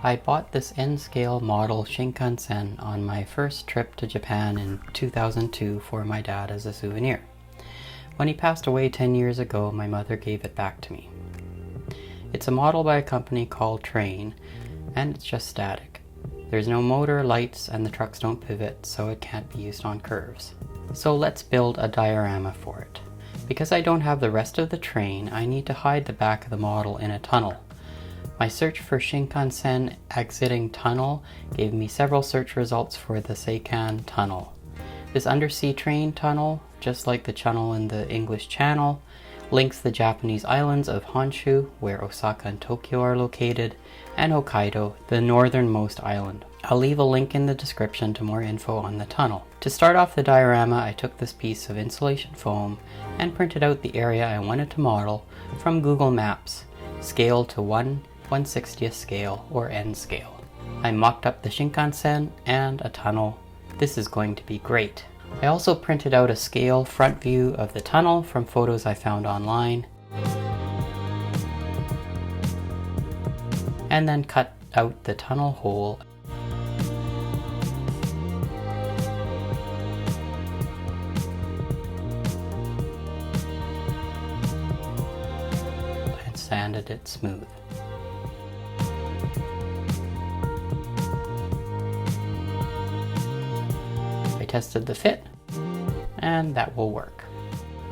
I bought this N-scale model Shinkansen on my first trip to Japan in 2002 for my dad as a souvenir. When he passed away 10 years ago, my mother gave it back to me. It's a model by a company called Trane, and it's just static. There's no motor, lights, and the trucks don't pivot, so it can't be used on curves. So let's build a diorama for it. Because I don't have the rest of the train, I need to hide the back of the model in a tunnel. My search for Shinkansen exiting tunnel gave me several search results for the Seikan Tunnel. This undersea train tunnel, just like the tunnel in the English Channel, links the Japanese islands of Honshu, where Osaka and Tokyo are located, and Hokkaido, the northernmost island. I'll leave a link in the description to more info on the tunnel. To start off the diorama, I took this piece of insulation foam and printed out the area I wanted to model from Google Maps, scale to 1/160th scale or N scale. I mocked up the Shinkansen and a tunnel. This is going to be great. I also printed out a scale front view of the tunnel from photos I found online, and then cut out the tunnel hole and sanded it smooth. I tested the fit, and that will work.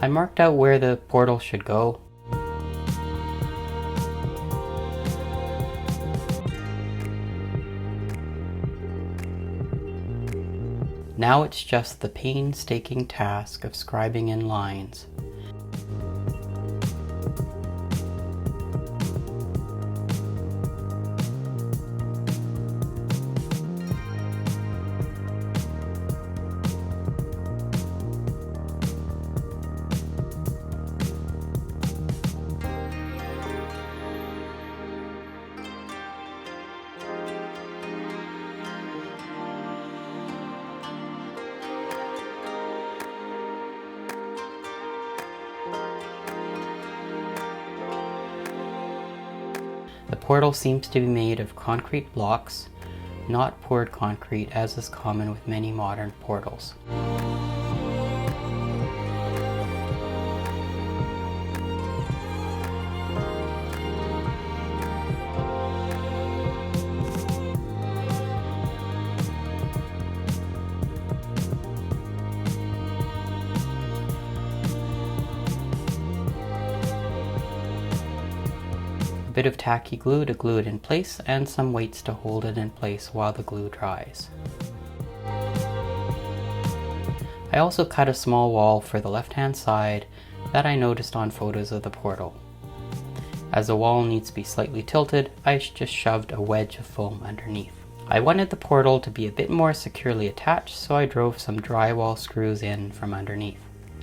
I marked out where the portal should go. Now it's just the painstaking task of scribing in lines. The portal seems to be made of concrete blocks, not poured concrete as is common with many modern portals. A bit of tacky glue to glue it in place, and some weights to hold it in place while the glue dries. I also cut a small wall for the left-hand side that I noticed on photos of the portal. As the wall needs to be slightly tilted, I just shoved a wedge of foam underneath. I wanted the portal to be a bit more securely attached, so I drove some drywall screws in from underneath.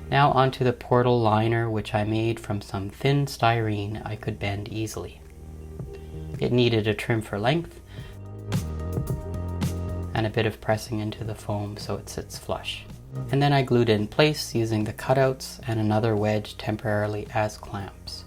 Now onto the portal liner, which I made from some thin styrene I could bend easily. It needed a trim for length and a bit of pressing into the foam so it sits flush. And then I glued it in place using the cutouts and another wedge temporarily as clamps.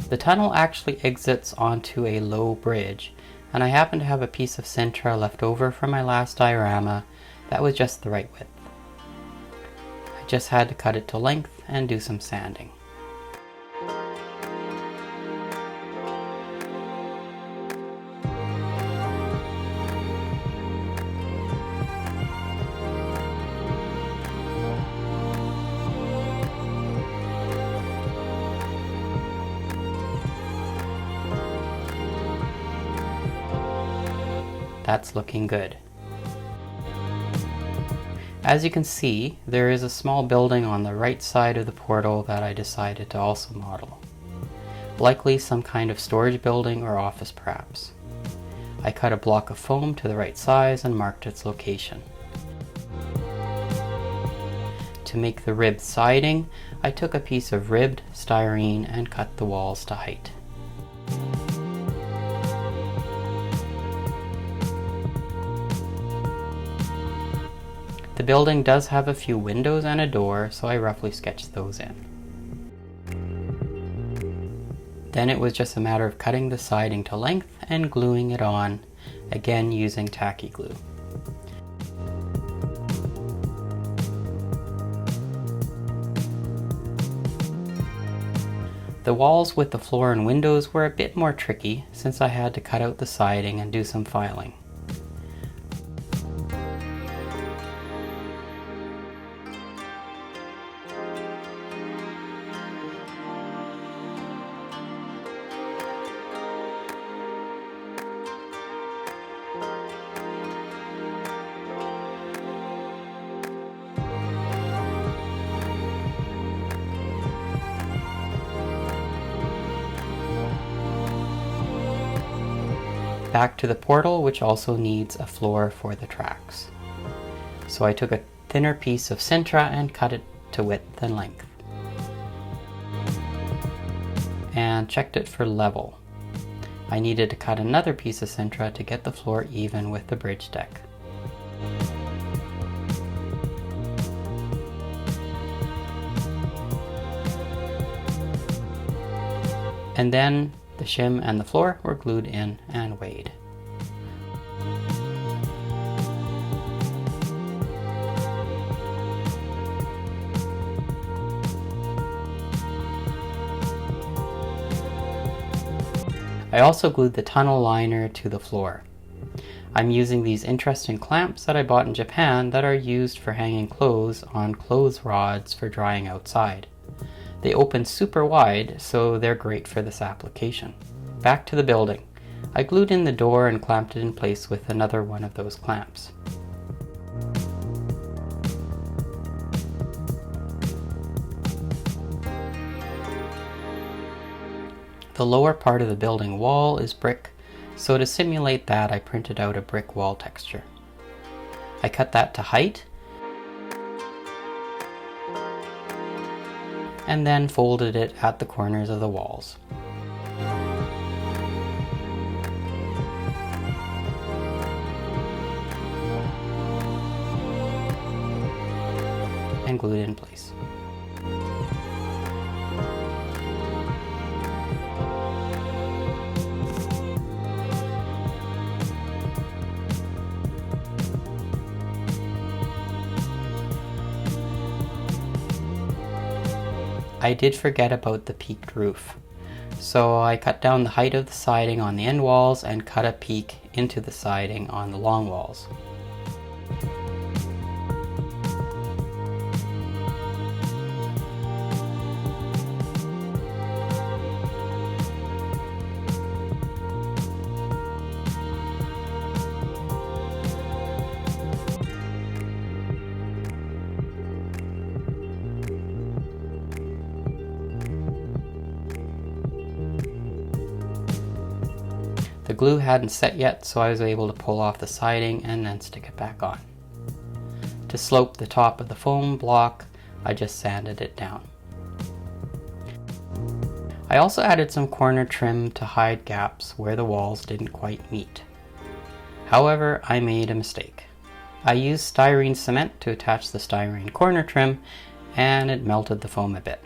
The tunnel actually exits onto a low bridge, and I happen to have a piece of Sintra left over from my last diorama that was just the right width. I just had to cut it to length and do some sanding. That's looking good. As you can see, there is a small building on the right side of the portal that I decided to also model. Likely some kind of storage building or office perhaps. I cut a block of foam to the right size and marked its location. To make the ribbed siding, I took a piece of ribbed styrene and cut the walls to height. The building does have a few windows and a door, so I roughly sketched those in. Then it was just a matter of cutting the siding to length and gluing it on, again using tacky glue. The walls with the floor and windows were a bit more tricky since I had to cut out the siding and do some filing. Back to the portal, which also needs a floor for the tracks. So I took a thinner piece of Sintra and cut it to width and length. And checked it for level. I needed to cut another piece of Sintra to get the floor even with the bridge deck. And then the shim and the floor were glued in and weighed. I also glued the tunnel liner to the floor. I'm using these interesting clamps that I bought in Japan that are used for hanging clothes on clothes rods for drying outside. They open super wide, so they're great for this application. Back to the building. I glued in the door and clamped it in place with another one of those clamps. The lower part of the building wall is brick, so to simulate that I printed out a brick wall texture. I cut that to height and then folded it at the corners of the walls. And glued it in place. I did forget about the peaked roof, so I cut down the height of the siding on the end walls and cut a peak into the siding on the long walls. The glue hadn't set yet, so I was able to pull off the siding and then stick it back on. To slope the top of the foam block, I just sanded it down. I also added some corner trim to hide gaps where the walls didn't quite meet. However, I made a mistake. I used styrene cement to attach the styrene corner trim, and it melted the foam a bit.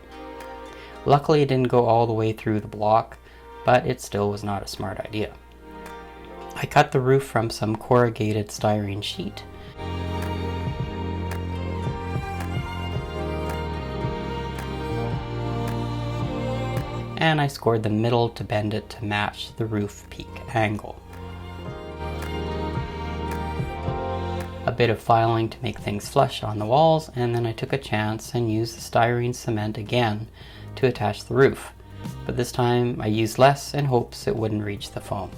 Luckily, it didn't go all the way through the block, but it still was not a smart idea. I cut the roof from some corrugated styrene sheet. And I scored the middle to bend it to match the roof peak angle. A bit of filing to make things flush on the walls, and then I took a chance and used the styrene cement again to attach the roof. But this time I used less in hopes it wouldn't reach the foam.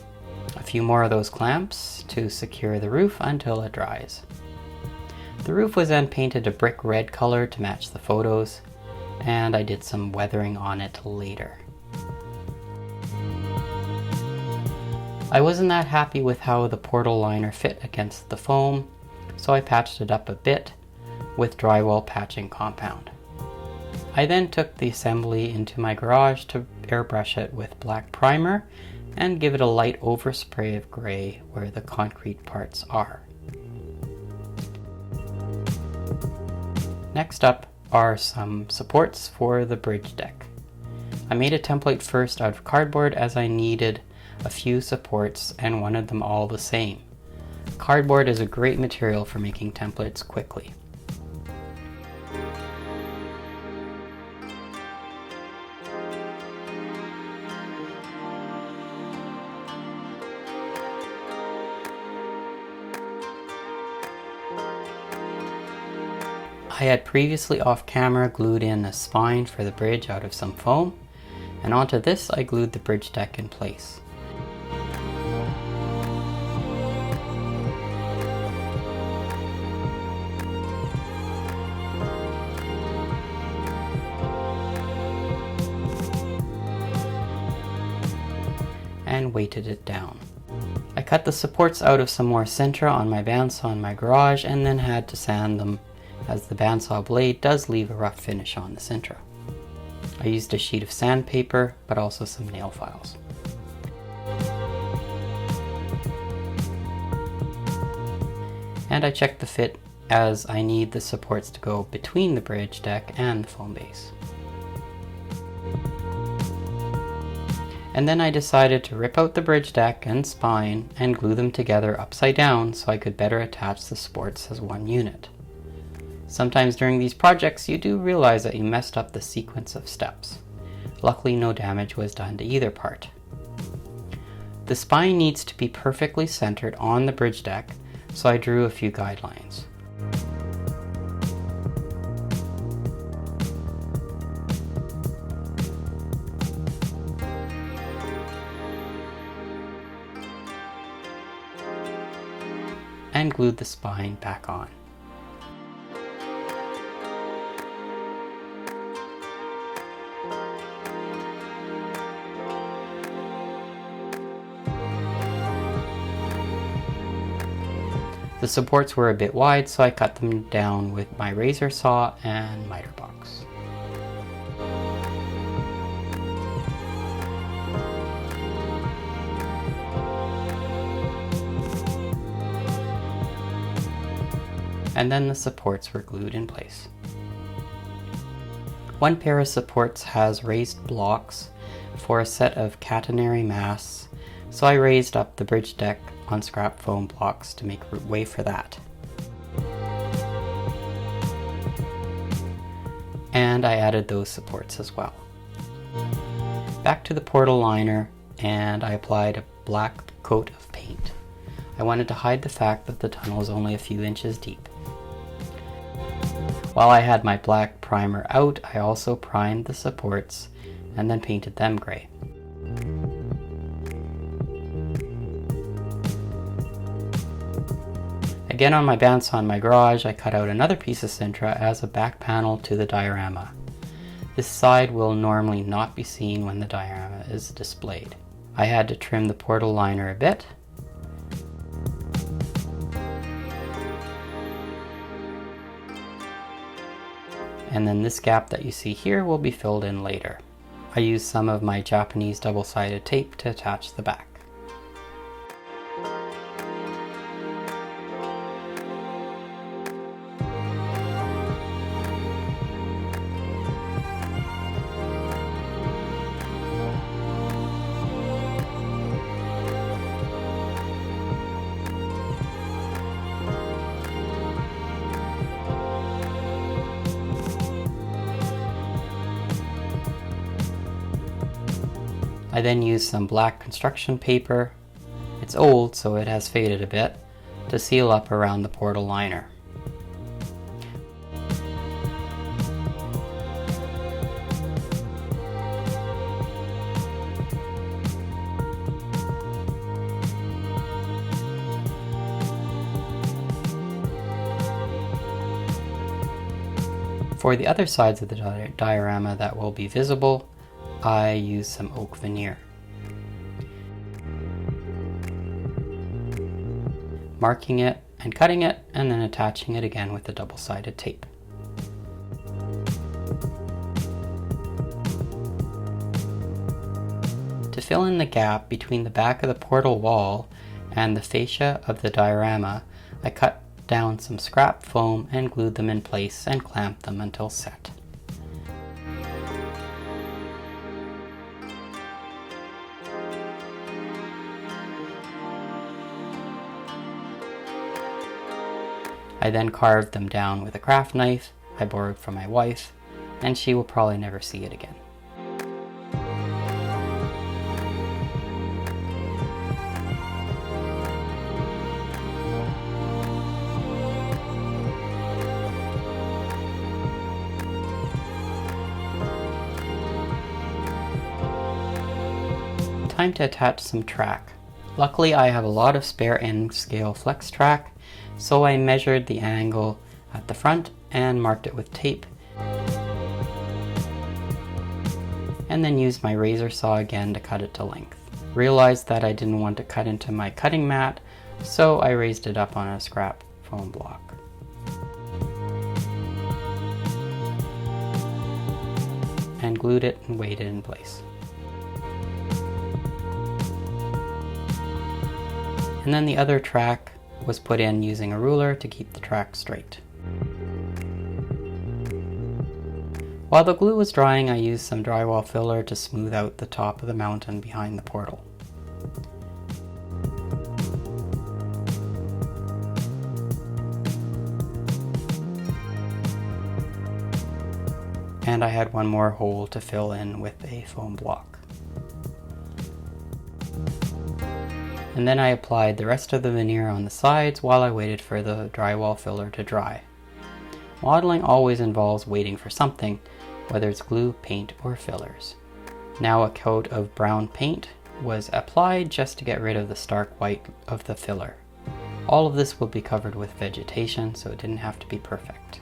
A few more of those clamps to secure the roof until it dries. The roof was then painted a brick red color to match the photos, and I did some weathering on it later. I wasn't that happy with how the portal liner fit against the foam, so I patched it up a bit with drywall patching compound. I then took the assembly into my garage to airbrush it with black primer and give it a light overspray of gray where the concrete parts are. Next up are some supports for the bridge deck. I made a template first out of cardboard as I needed a few supports and wanted them all the same. Cardboard is a great material for making templates quickly. I had previously off camera glued in a spine for the bridge out of some foam, and onto this I glued the bridge deck in place. And weighted it down. I cut the supports out of some more sintra on my bandsaw in my garage and then had to sand them, as the bandsaw blade does leave a rough finish on the sintra. I used a sheet of sandpaper, but also some nail files. And I checked the fit, as I need the supports to go between the bridge deck and the foam base. And then I decided to rip out the bridge deck and spine and glue them together upside down so I could better attach the supports as one unit. Sometimes during these projects you do realize that you messed up the sequence of steps. Luckily no damage was done to either part. The spine needs to be perfectly centered on the bridge deck, so I drew a few guidelines. And glued the spine back on. The supports were a bit wide, so I cut them down with my razor saw and miter box. And then the supports were glued in place. One pair of supports has raised blocks for a set of catenary masts, so I raised up the bridge deck on scrap foam blocks to make way for that. And I added those supports as well. Back to the portal liner, and I applied a black coat of paint. I wanted to hide the fact that the tunnel is only a few inches deep. While I had my black primer out, I also primed the supports and then painted them gray. Again, on my bandsaw in my garage, I cut out another piece of sintra as a back panel to the diorama. This side will normally not be seen when the diorama is displayed. I had to trim the portal liner a bit. And then this gap that you see here will be filled in later. I used some of my Japanese double-sided tape to attach the back. I then used some black construction paper, it's old so it has faded a bit, to seal up around the portal liner. For the other sides of the diorama that will be visible, I use some oak veneer. Marking it and cutting it, and then attaching it again with the double-sided tape. To fill in the gap between the back of the portal wall and the fascia of the diorama, I cut down some scrap foam and glued them in place and clamped them until set. I then carved them down with a craft knife I borrowed from my wife, and she will probably never see it again. Time to attach some track. Luckily I have a lot of spare end scale flex track, so I measured the angle at the front and marked it with tape, and then used my razor saw again to cut it to length. Realized that I didn't want to cut into my cutting mat, so I raised it up on a scrap foam block. And glued it and weighted it in place. And then the other track was put in using a ruler to keep the track straight. While the glue was drying, I used some drywall filler to smooth out the top of the mountain behind the portal. And I had one more hole to fill in with a foam block. And then I applied the rest of the veneer on the sides while I waited for the drywall filler to dry. Modeling always involves waiting for something, whether it's glue, paint, or fillers. Now a coat of brown paint was applied just to get rid of the stark white of the filler. All of this will be covered with vegetation, so it didn't have to be perfect.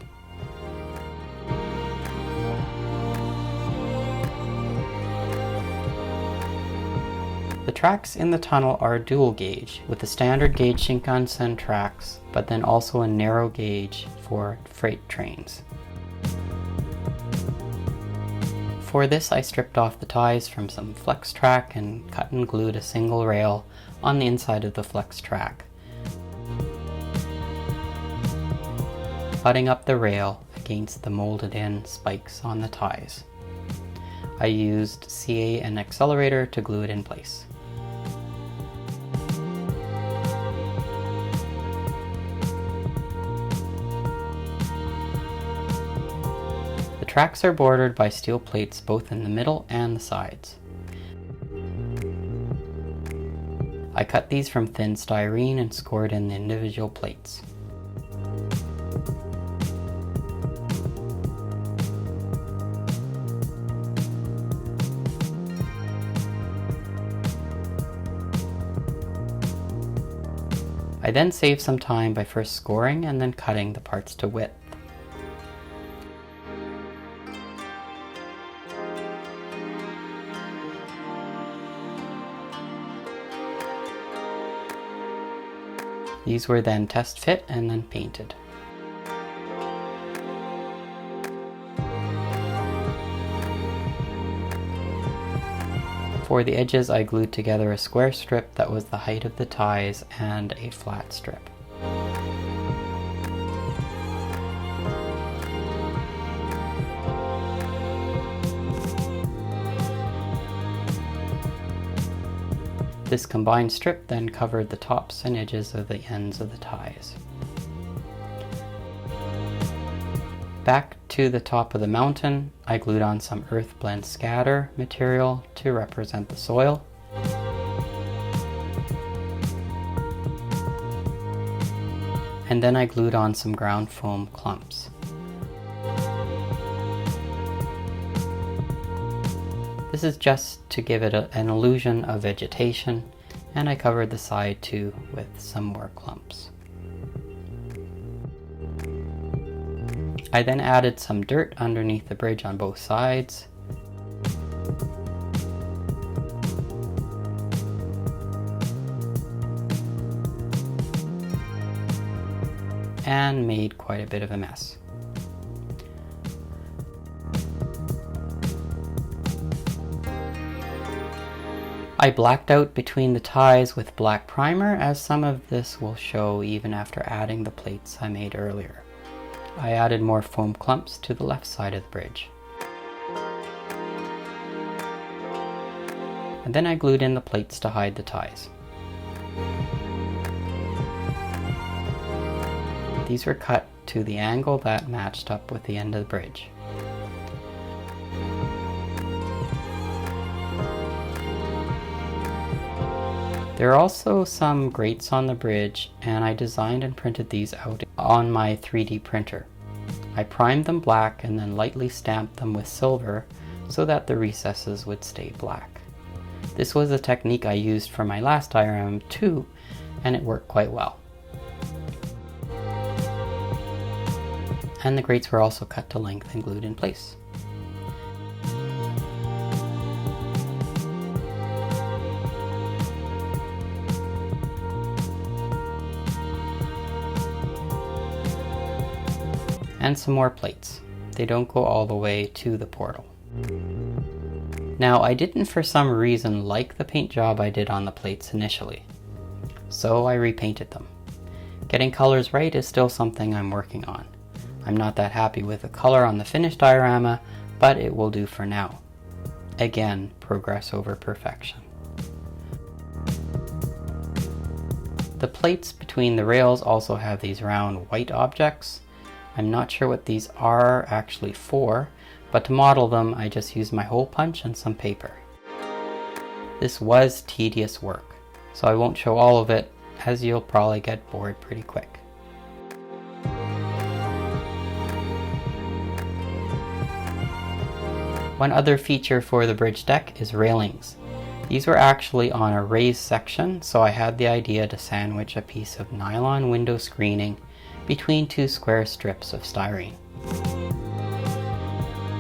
The tracks in the tunnel are dual gauge, with the standard gauge Shinkansen tracks, but then also a narrow gauge for freight trains. For this I stripped off the ties from some flex track and cut and glued a single rail on the inside of the flex track, butting up the rail against the molded in spikes on the ties. I used CA and accelerator to glue it in place. The tracks are bordered by steel plates both in the middle and the sides. I cut these from thin styrene and scored in the individual plates. I then saved some time by first scoring and then cutting the parts to width. These were then test fit and then painted. For the edges, I glued together a square strip that was the height of the ties and a flat strip. This combined strip then covered the tops and edges of the ends of the ties. Back to the top of the mountain, I glued on some earth blend scatter material to represent the soil. And then I glued on some ground foam clumps. This is just to give it an illusion of vegetation, and I covered the side too with some more clumps. I then added some dirt underneath the bridge on both sides. And made quite a bit of a mess. I blacked out between the ties with black primer, as some of this will show even after adding the plates I made earlier. I added more foam clumps to the left side of the bridge. And then I glued in the plates to hide the ties. These were cut to the angle that matched up with the end of the bridge. There are also some grates on the bridge, and I designed and printed these out on my 3D printer. I primed them black and then lightly stamped them with silver so that the recesses would stay black. This was a technique I used for my last diorama too, and it worked quite well. And the grates were also cut to length and glued in place. And some more plates. They don't go all the way to the portal. Now, I didn't for some reason like the paint job I did on the plates initially, so I repainted them. Getting colors right is still something I'm working on. I'm not that happy with the color on the finished diorama, but it will do for now. Again, progress over perfection. The plates between the rails also have these round white objects. I'm not sure what these are actually for, but to model them I just used my hole punch and some paper. This was tedious work, so I won't show all of it as you'll probably get bored pretty quick. One other feature for the bridge deck is railings. These were actually on a raised section, so I had the idea to sandwich a piece of nylon window screening between two square strips of styrene.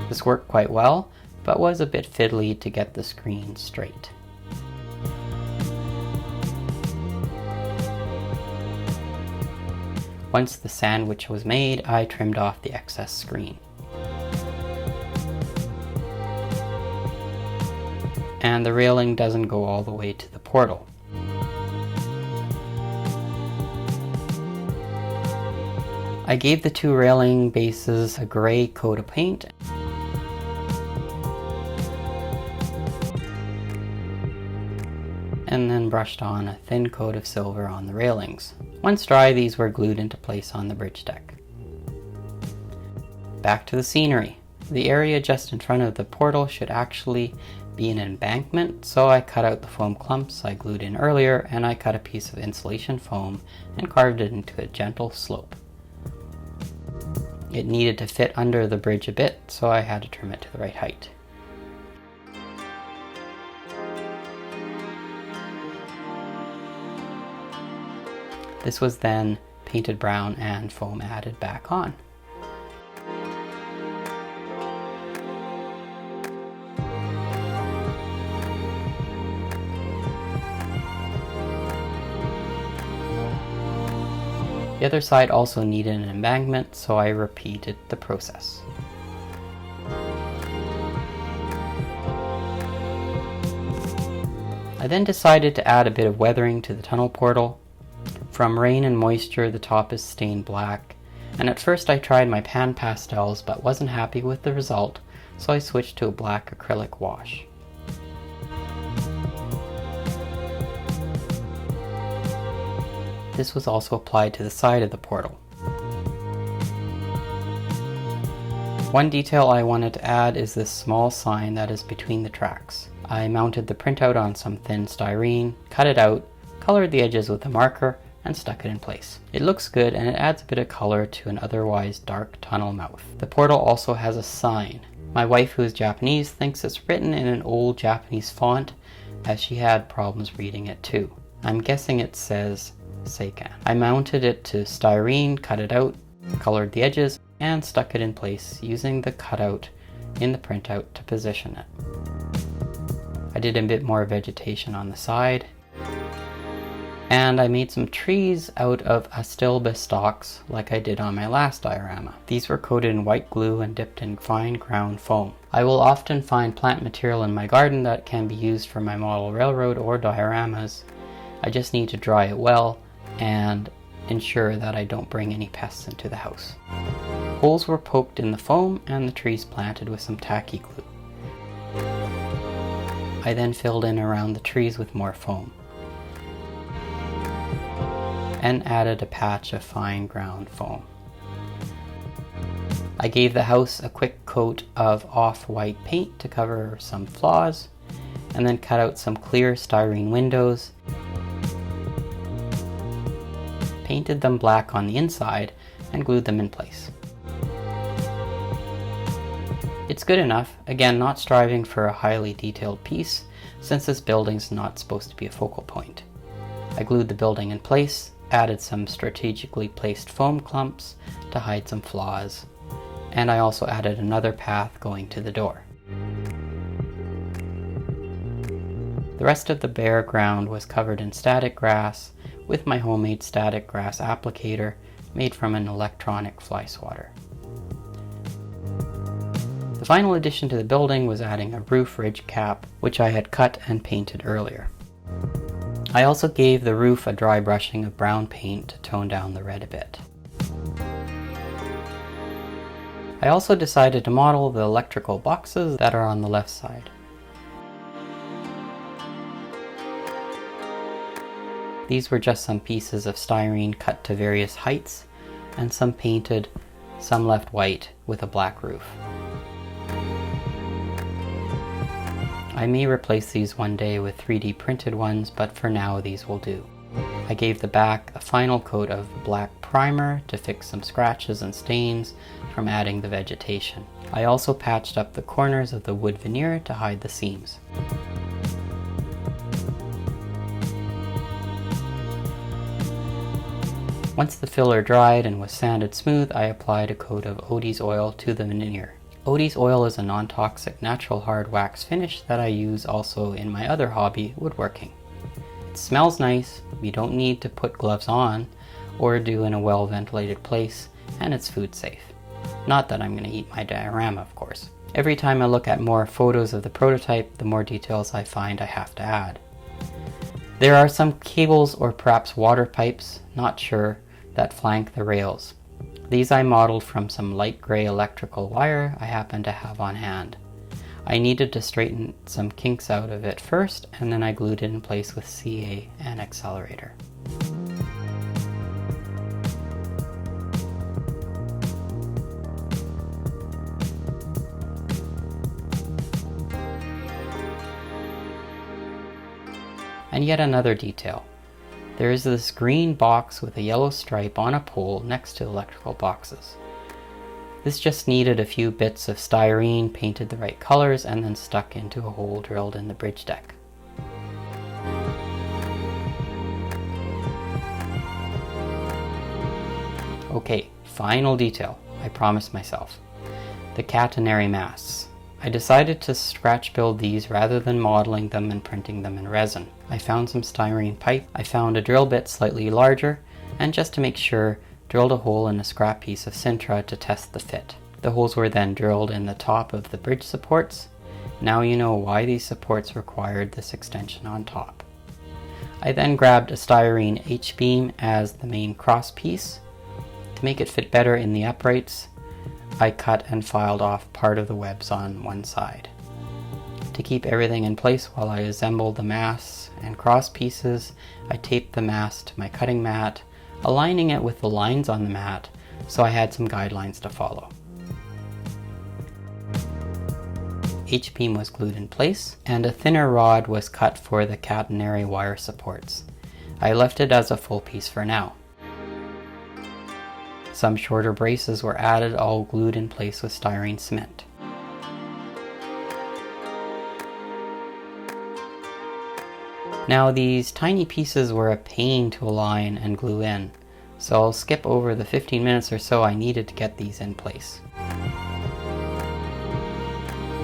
This worked quite well, but was a bit fiddly to get the screen straight. Once the sandwich was made, I trimmed off the excess screen. And the railing doesn't go all the way to the portal. I gave the two railing bases a gray coat of paint and then brushed on a thin coat of silver on the railings. Once dry, these were glued into place on the bridge deck. Back to the scenery. The area just in front of the portal should actually be an embankment, so I cut out the foam clumps I glued in earlier, and I cut a piece of insulation foam and carved it into a gentle slope. It needed to fit under the bridge a bit, so I had to trim it to the right height. This was then painted brown and foam added back on. The other side also needed an embankment, so I repeated the process. I then decided to add a bit of weathering to the tunnel portal. From rain and moisture, the top is stained black, and at first I tried my pan pastels but wasn't happy with the result, so I switched to a black acrylic wash. This was also applied to the side of the portal. One detail I wanted to add is this small sign that is between the tracks. I mounted the printout on some thin styrene, cut it out, colored the edges with a marker, and stuck it in place. It looks good and it adds a bit of color to an otherwise dark tunnel mouth. The portal also has a sign. My wife, who is Japanese, thinks it's written in an old Japanese font, as she had problems reading it too. I'm guessing it says Seikan. I mounted it to styrene, cut it out, colored the edges, and stuck it in place using the cutout in the printout to position it. I did a bit more vegetation on the side, and I made some trees out of astilbe stalks like I did on my last diorama. These were coated in white glue and dipped in fine ground foam. I will often find plant material in my garden that can be used for my model railroad or dioramas. I just need to dry it well and ensure that I don't bring any pests into the house. Holes were poked in the foam and the trees planted with some tacky glue. I then filled in around the trees with more foam. and added a patch of fine ground foam. I gave the house a quick coat of off-white paint to cover some flaws, and then cut out some clear styrene windows, painted them black on the inside, and glued them in place. It's good enough, again not striving for a highly detailed piece, since this building's not supposed to be a focal point. I glued the building in place, added some strategically placed foam clumps to hide some flaws, and I also added another path going to the door. The rest of the bare ground was covered in static grass with my homemade static grass applicator made from an electronic fly swatter. The final addition to the building was adding a roof ridge cap, which I had cut and painted earlier. I also gave the roof a dry brushing of brown paint to tone down the red a bit. I also decided to model the electrical boxes that are on the left side. These were just some pieces of styrene cut to various heights, and some painted, some left white with a black roof. I may replace these one day with 3D printed ones, but for now these will do. I gave the back a final coat of black primer to fix some scratches and stains from adding the vegetation. I also patched up the corners of the wood veneer to hide the seams. Once the filler dried and was sanded smooth, I applied a coat of Odie's oil to the veneer. Odie's oil is a non-toxic natural hard wax finish that I use also in my other hobby, woodworking. It smells nice, you don't need to put gloves on or do in a well-ventilated place, and it's food safe. Not that I'm going to eat my diorama, of course. Every time I look at more photos of the prototype, the more details I find I have to add. There are some cables or perhaps water pipes, not sure, that flank the rails. These I modeled from some light gray electrical wire I happen to have on hand. I needed to straighten some kinks out of it first, and then I glued it in place with CA and accelerator. And yet another detail. There is this green box with a yellow stripe on a pole next to electrical boxes. This just needed a few bits of styrene painted the right colors and then stuck into a hole drilled in the bridge deck. Okay, final detail, I promised myself. The catenary masts. I decided to scratch build these rather than modeling them and printing them in resin. I found some styrene pipe, I found a drill bit slightly larger, and just to make sure, drilled a hole in a scrap piece of Sintra to test the fit. The holes were then drilled in the top of the bridge supports. Now you know why these supports required this extension on top. I then grabbed a styrene H-beam as the main cross piece. To make it fit better in the uprights, I cut and filed off part of the webs on one side. To keep everything in place while I assembled the masts and cross pieces, I taped the mast to my cutting mat, aligning it with the lines on the mat so I had some guidelines to follow. H-beam was glued in place, and a thinner rod was cut for the catenary wire supports. I left it as a full piece for now. Some shorter braces were added, all glued in place with styrene cement. Now these tiny pieces were a pain to align and glue in, so I'll skip over the 15 minutes or so I needed to get these in place.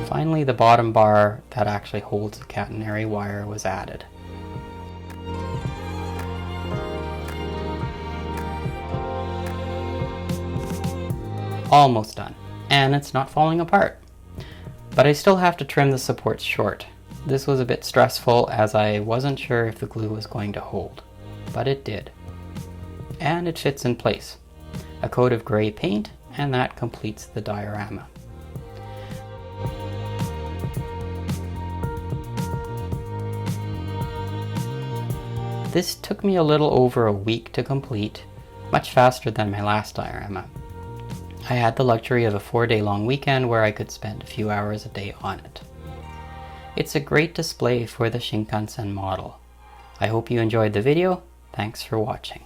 Finally, the bottom bar that actually holds the catenary wire was added. Almost done, and it's not falling apart. But I still have to trim the supports short. This was a bit stressful as I wasn't sure if the glue was going to hold, but it did. And it fits in place. A coat of gray paint, and that completes the diorama. This took me a little over a week to complete, much faster than my last diorama. I had the luxury of a 4-day-long weekend where I could spend a few hours a day on it. It's a great display for the Shinkansen model. I hope you enjoyed the video. Thanks for watching.